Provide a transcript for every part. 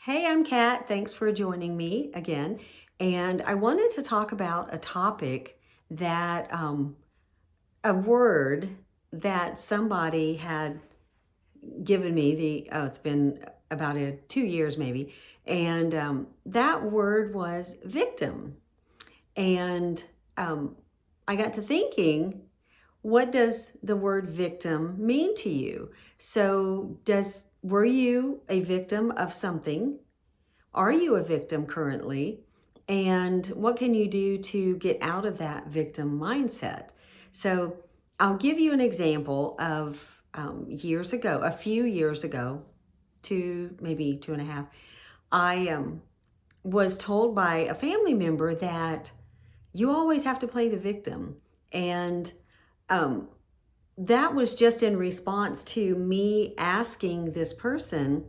Hey, I'm Kat. Thanks for joining me again. And I wanted to talk about a topic that, a word that somebody had given me. It's been about 2 years maybe. And that word was victim. And I got to thinking, what does the word victim mean to you? So, were you a victim of something? Are you a victim currently? And what can you do to get out of that victim mindset? So, I'll give you an example of years ago, a few years ago, maybe 2.5. I was told by a family member that you always have to play the victim. And um, that was just in response to me asking this person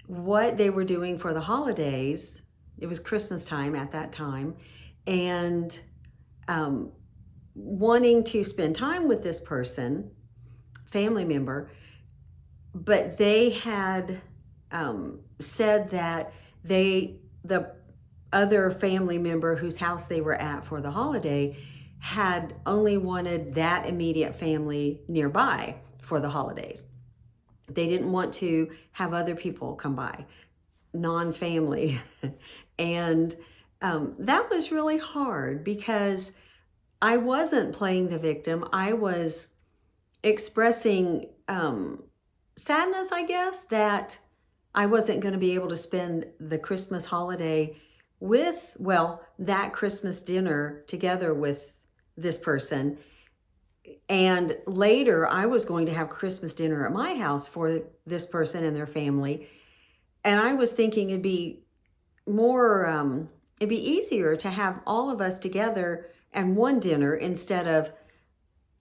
what they were doing for the holidays. It was Christmas time at that time, and um, wanting to spend time with this person, family member, but they had said that the other family member whose house they were at for the holiday had only wanted that immediate family nearby for the holidays. They didn't want to have other people come by, non-family. And that was really hard because I wasn't playing the victim. I was expressing sadness, I guess, that I wasn't going to be able to spend the Christmas holiday that Christmas dinner together with this person. And later, I was going to have Christmas dinner at my house for this person and their family. And I was thinking it'd be easier to have all of us together and one dinner instead of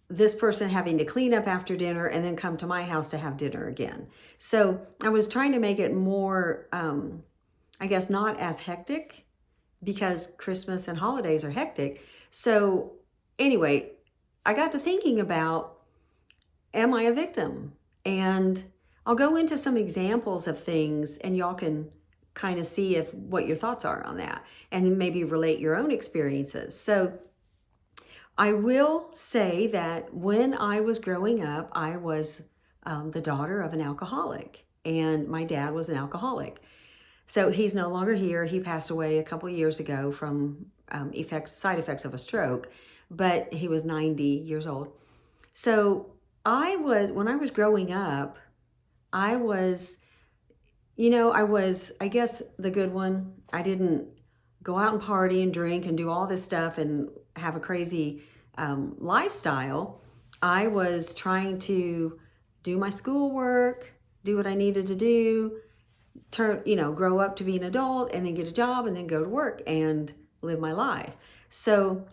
this person having to clean up after dinner and then come to my house to have dinner again. So I was trying to make it more, I guess, not as hectic, because Christmas and holidays are hectic. So anyway, I got to thinking about, am I a victim? And I'll go into some examples of things and y'all can kind of see what your thoughts are on that and maybe relate your own experiences. So I will say that when I was growing up, I was the daughter of an alcoholic, and my dad was an alcoholic. So he's no longer here. He passed away a couple of years ago from side effects of a stroke, but he was 90 years old. So when I was growing up, I was, I guess, the good one. I didn't go out and party and drink and do all this stuff and have a crazy lifestyle. I was trying to do my schoolwork, do what I needed to do, grow up to be an adult and then get a job and then go to work and live my life. So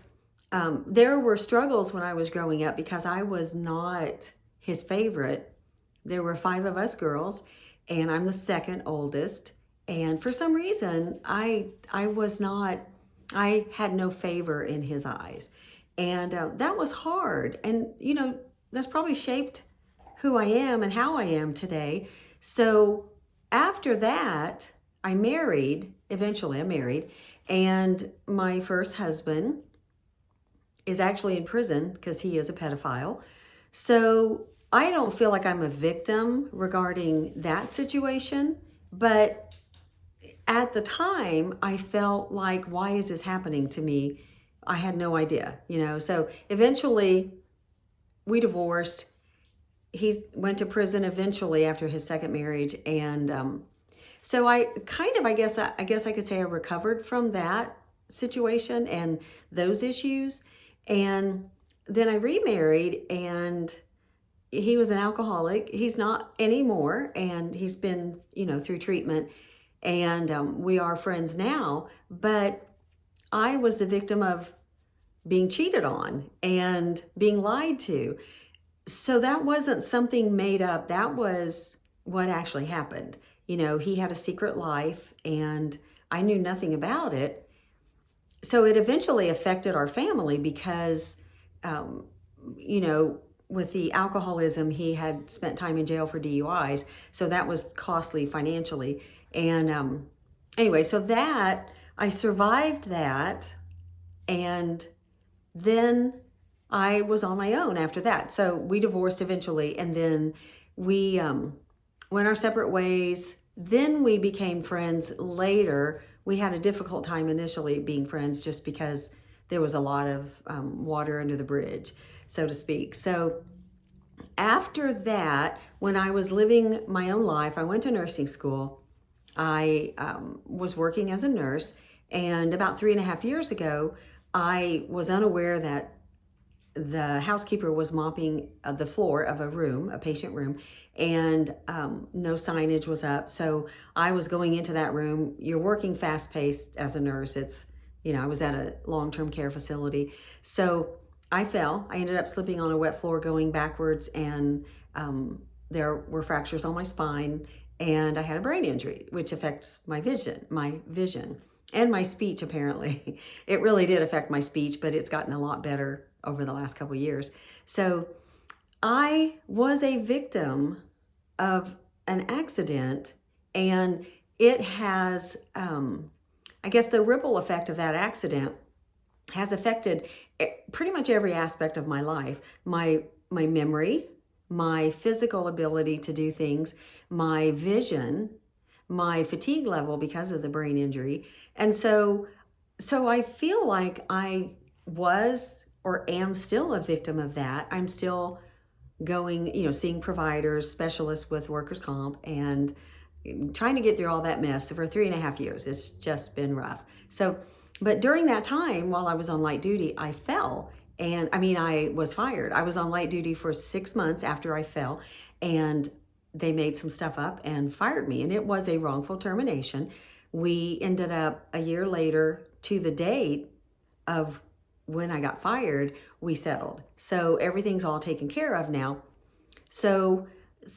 there were struggles when I was growing up because I was not his favorite. There were 5 of us girls, and I'm the second oldest. And for some reason, I had no favor in his eyes. And that was hard. And, that's probably shaped who I am and how I am today. So after that, eventually I married, and my first husband is actually in prison because he is a pedophile. So I don't feel like I'm a victim regarding that situation, but at the time I felt like, why is this happening to me? I had no idea, So eventually we divorced. He went to prison eventually after his second marriage, and so I kind of, I guess I could say I recovered from that situation and those issues. And then I remarried, and he was an alcoholic. He's not anymore, and he's been, through treatment, and we are friends now. But I was the victim of being cheated on and being lied to. So that wasn't something made up. That was what actually happened. He had a secret life, and I knew nothing about it. So it eventually affected our family because, with the alcoholism, he had spent time in jail for DUIs. So that was costly financially. And anyway, so that I survived that, and then I was on my own after that. So we divorced eventually, and then we went our separate ways. Then we became friends later. We had a difficult time initially being friends just because there was a lot of water under the bridge, so to speak. So after that, when I was living my own life, I went to nursing school. I was working as a nurse, and about 3.5 years ago, I was unaware that the housekeeper was mopping the floor of a room, a patient room, and no signage was up. So I was going into that room. You're working fast paced as a nurse. It's, I was at a long-term care facility. So I fell. I ended up slipping on a wet floor going backwards, and there were fractures on my spine, and I had a brain injury, which affects my vision, and my speech, apparently. It really did affect my speech, but it's gotten a lot better over the last couple of years. So I was a victim of an accident, and it has, I guess the ripple effect of that accident has affected pretty much every aspect of my life. My memory, my physical ability to do things, my vision, my fatigue level because of the brain injury. And so I feel like I was or am still a victim of that. I'm still going, seeing providers, specialists with workers' comp, and trying to get through all that mess for 3.5 years. It's just been rough. So, but during that time, while I was on light duty, I fell. And I was fired. I was on light duty for 6 months after I fell, and they made some stuff up and fired me. And it was a wrongful termination. We ended up a year later, to the date of when I got fired, we settled. So everything's all taken care of now. So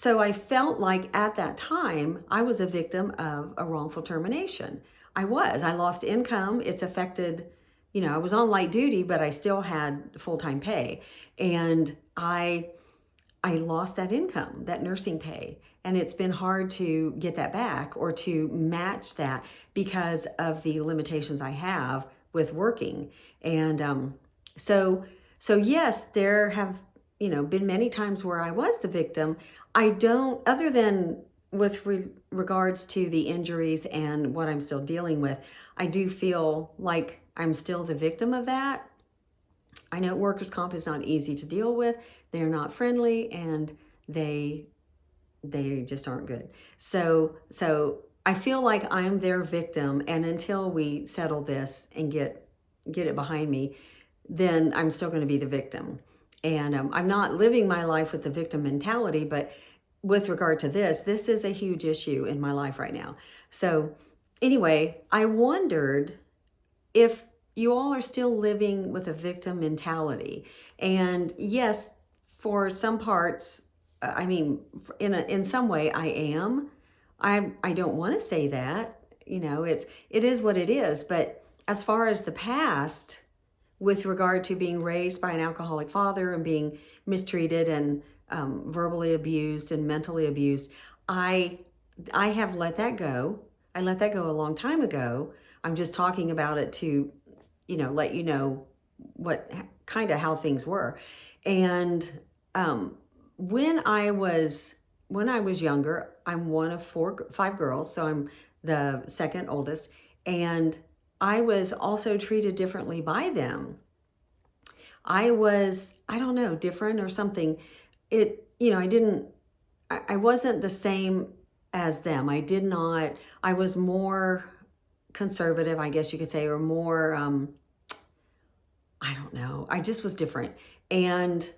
I felt like at that time, I was a victim of a wrongful termination. I lost income. It's affected, I was on light duty, but I still had full-time pay. And I lost that income, that nursing pay. And it's been hard to get that back or to match that because of the limitations I have with working. And so yes, there have, been many times where I was the victim. I don't, other than with regards to the injuries and what I'm still dealing with, I do feel like I'm still the victim of that. I know workers' comp is not easy to deal with. They're not friendly, and they just aren't good. So I feel like I'm their victim, and until we settle this and get it behind me, then I'm still going to be the victim. And I'm not living my life with the victim mentality, but with regard to this is a huge issue in my life right now. So anyway, I wondered if you all are still living with a victim mentality. And yes, for some parts, in some way I am. I don't want to say that, it is what it is. But as far as the past, with regard to being raised by an alcoholic father and being mistreated and verbally abused and mentally abused, I have let that go. I let that go a long time ago. I'm just talking about it to, let you know what kind of how things were. And when I was younger, I'm one of 5 girls, so I'm the second oldest, and I was also treated differently by them. I don't know, different or something. I wasn't the same as them. I was more conservative, I guess you could say, or more, I don't know. I just was different. And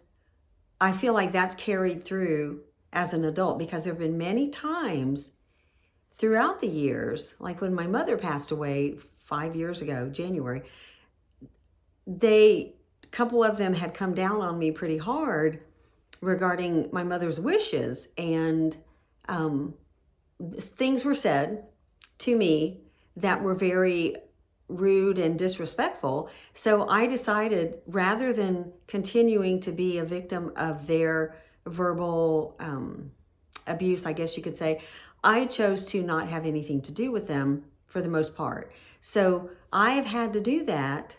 I feel like that's carried through as an adult, because there have been many times throughout the years, like when my mother passed away 5 years ago, January, a couple of them had come down on me pretty hard regarding my mother's wishes, and things were said to me that were very rude and disrespectful. So I decided, rather than continuing to be a victim of their verbal abuse, I guess you could say, I chose to not have anything to do with them for the most part. So I have had to do that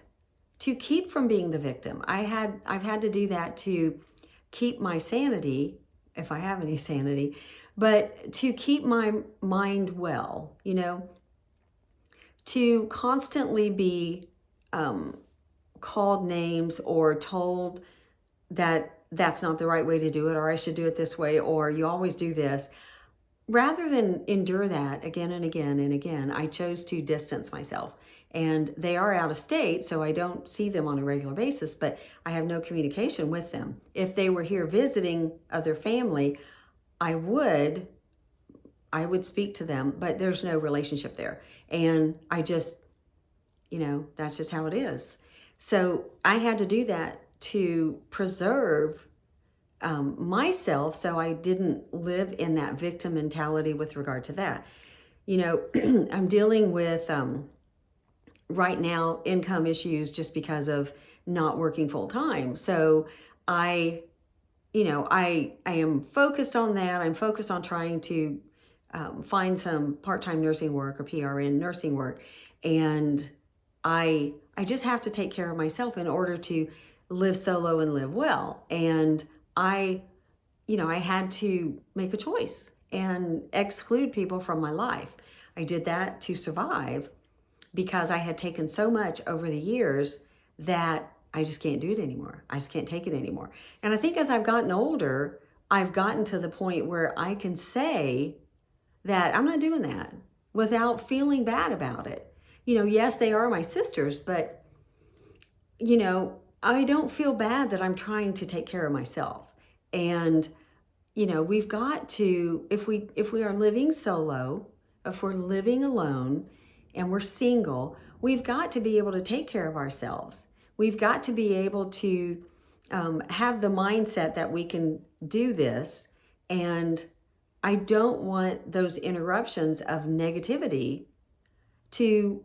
to keep from being the victim. I've had to do that to keep my sanity, if I have any sanity, but to keep my mind well, to constantly be called names or told that that's not the right way to do it, or I should do it this way, or you always do this. Rather than endure that again and again and again, I chose to distance myself. And they are out of state, so I don't see them on a regular basis, but I have no communication with them. If they were here visiting other family, I would speak to them, but there's no relationship there. And I just, that's just how it is. So I had to do that to preserve myself, so I didn't live in that victim mentality with regard to that. I'm dealing with right now income issues just because of not working full time. So I am focused on that. I'm focused on trying to find some part-time nursing work or PRN nursing work, and I just have to take care of myself in order to live solo and live well. And I had to make a choice and exclude people from my life. I did that to survive because I had taken so much over the years that I just can't do it anymore. I just can't take it anymore. And I think as I've gotten older, I've gotten to the point where I can say that I'm not doing that without feeling bad about it. Yes, they are my sisters, but, I don't feel bad that I'm trying to take care of myself. And, we've got to, if we are living solo, if we're living alone and we're single, we've got to be able to take care of ourselves. We've got to be able to have the mindset that we can do this. And I don't want those interruptions of negativity to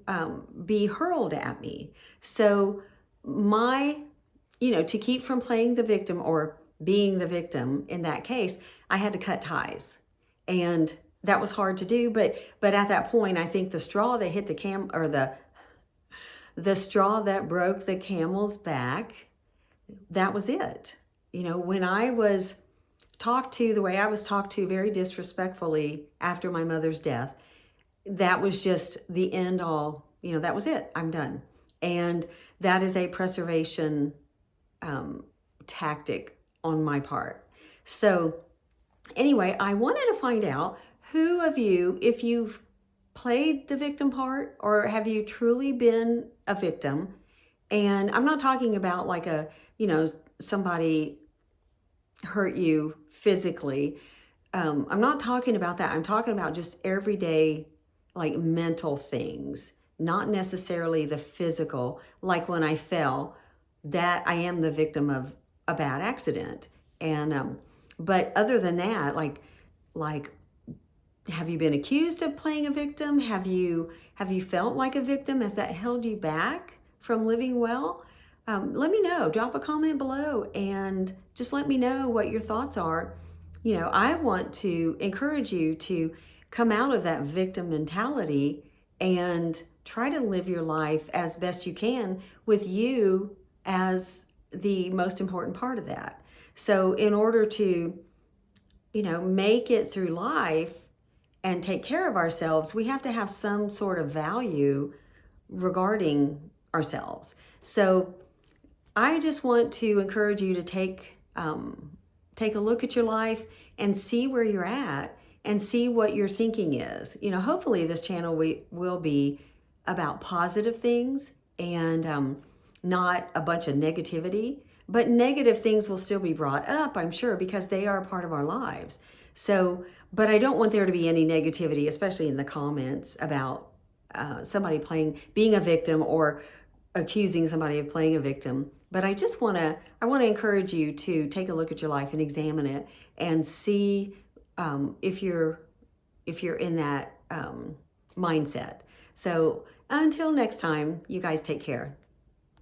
be hurled at me. So to keep from playing the victim or being the victim in that case, I had to cut ties. And that was hard to do, but at that point, I think the straw that hit the straw that broke the camel's back, that was it. When I was talked to the way I was talked to very disrespectfully after my mother's death, that was just the end all, that was it. I'm done. And that is a preservation tactic on my part. So anyway, I wanted to find out who of you, if you've played the victim part or have you truly been a victim? And I'm not talking about like somebody hurt you physically. I'm not talking about that. I'm talking about just everyday, like mental things, not necessarily the physical, like when I fell, that I am the victim of a bad accident. And, but other than that, like, have you been accused of playing a victim? Have you felt like a victim? Has that held you back from living well? Let me know. Drop a comment below and just let me know what your thoughts are. I want to encourage you to come out of that victim mentality and try to live your life as best you can with you as the most important part of that. So in order to, make it through life and take care of ourselves, we have to have some sort of value regarding ourselves. So I just want to encourage you to take a look at your life and see where you're at and see what your thinking is. Hopefully this channel will be about positive things and not a bunch of negativity. But negative things will still be brought up, I'm sure, because they are a part of our lives. So, but I don't want there to be any negativity, especially in the comments about somebody being a victim or accusing somebody of playing a victim. But I want to encourage you to take a look at your life and examine it and see if you're in that mindset. So until next time, you guys take care.